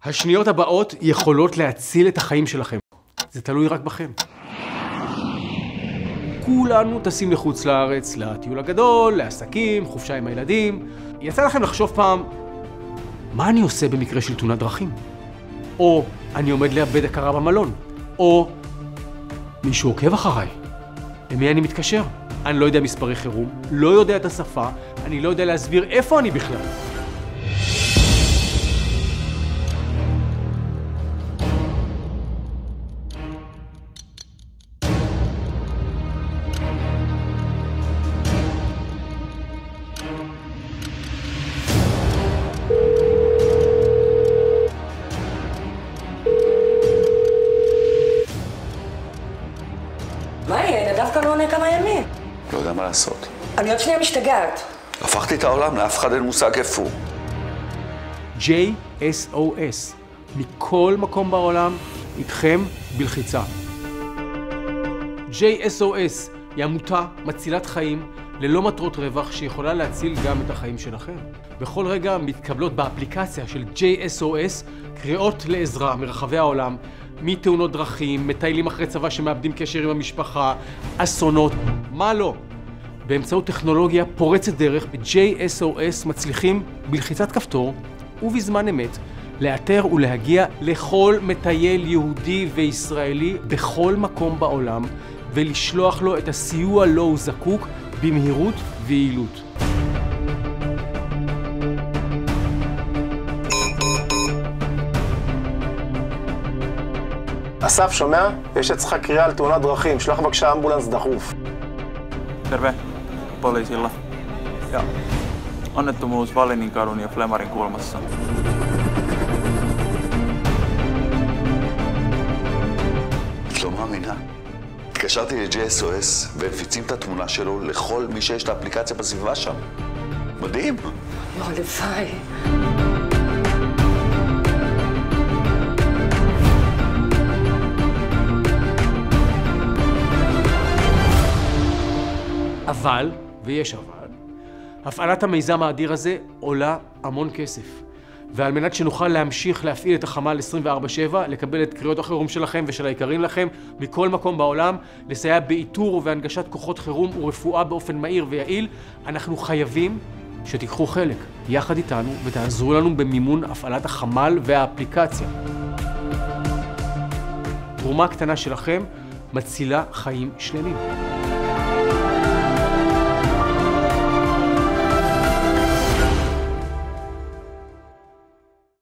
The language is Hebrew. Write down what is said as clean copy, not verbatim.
השניות הבאות יכולות להציל את החיים שלכם. זה תלוי רק בכם. כולנו טסים לחוץ לארץ, לטיול הגדול, לעסקים, חופשה עם הילדים. יצא לכם לחשוב פעם, מה אני עושה במקרה של תאונת דרכים? או אני עומד לאבד הכרה במלון? או מישהו עוקב אחריי? למי אני מתקשר? אני לא יודע מספרי חירום, לא יודע את השפה, אני לא יודע להסביר איפה אני בכלל. מה יהיה? דווקא לא עונה כמה ימים. לא יודע מה לעשות. אני עוד שנייה משתגעת. הפכתי את העולם, לאף אחד אין מושג איפה הוא. JSOS, מכל מקום בעולם, איתכם בלחיצה. JSOS היא עמותה מצילת חיים ללא מטרות רווח שיכולה להציל גם את החיים שלכם. בכל רגע מתקבלות באפליקציה של JSOS קריאות לעזרה מרחבי העולם, מתאונות דרכים, מטיילים אחרי צבא שמאבדים קשר עם המשפחה, אסונות, מה לא. באמצעות טכנולוגיה פורצת דרך ב-JSOS מצליחים בלחיצת כפתור ובזמן אמת לאתר ולהגיע לכל מטייל יהודי וישראלי בכל מקום בעולם ולשלוח לו את הסיוע לו הוא זקוק במהירות ויעילות. אסף, שומע? יש אצלך קריאה על תאונת דרכים. שלח בבקשה אמבולנס דחוף. Terve, poliisilla. Ja onnettomuus Valinikadun ja Flemarin kulmassa. את לא מאמינה? התקשרתי ל-JSOS והם מפיצים את התמונה שלו לכל מי שיש את האפליקציה בסביבה שם. מדהים. הלוואי. אבל, ויש אבל, הפעלת המיזם האדיר הזה עולה המון כסף. ועל מנת שנוכל להמשיך להפעיל את החמ"ל 24/7, לקבל את קריאות החירום שלכם ושל היקרים לכם מכל מקום בעולם, לסייע באיתור ובהנגשת כוחות חירום ורפואה באופן מהיר ויעיל, אנחנו חייבים שתיקחו חלק יחד איתנו ותעזרו לנו במימון הפעלת החמ"ל והאפליקציה. תרומה קטנה שלכם מצילה חיים שלמים.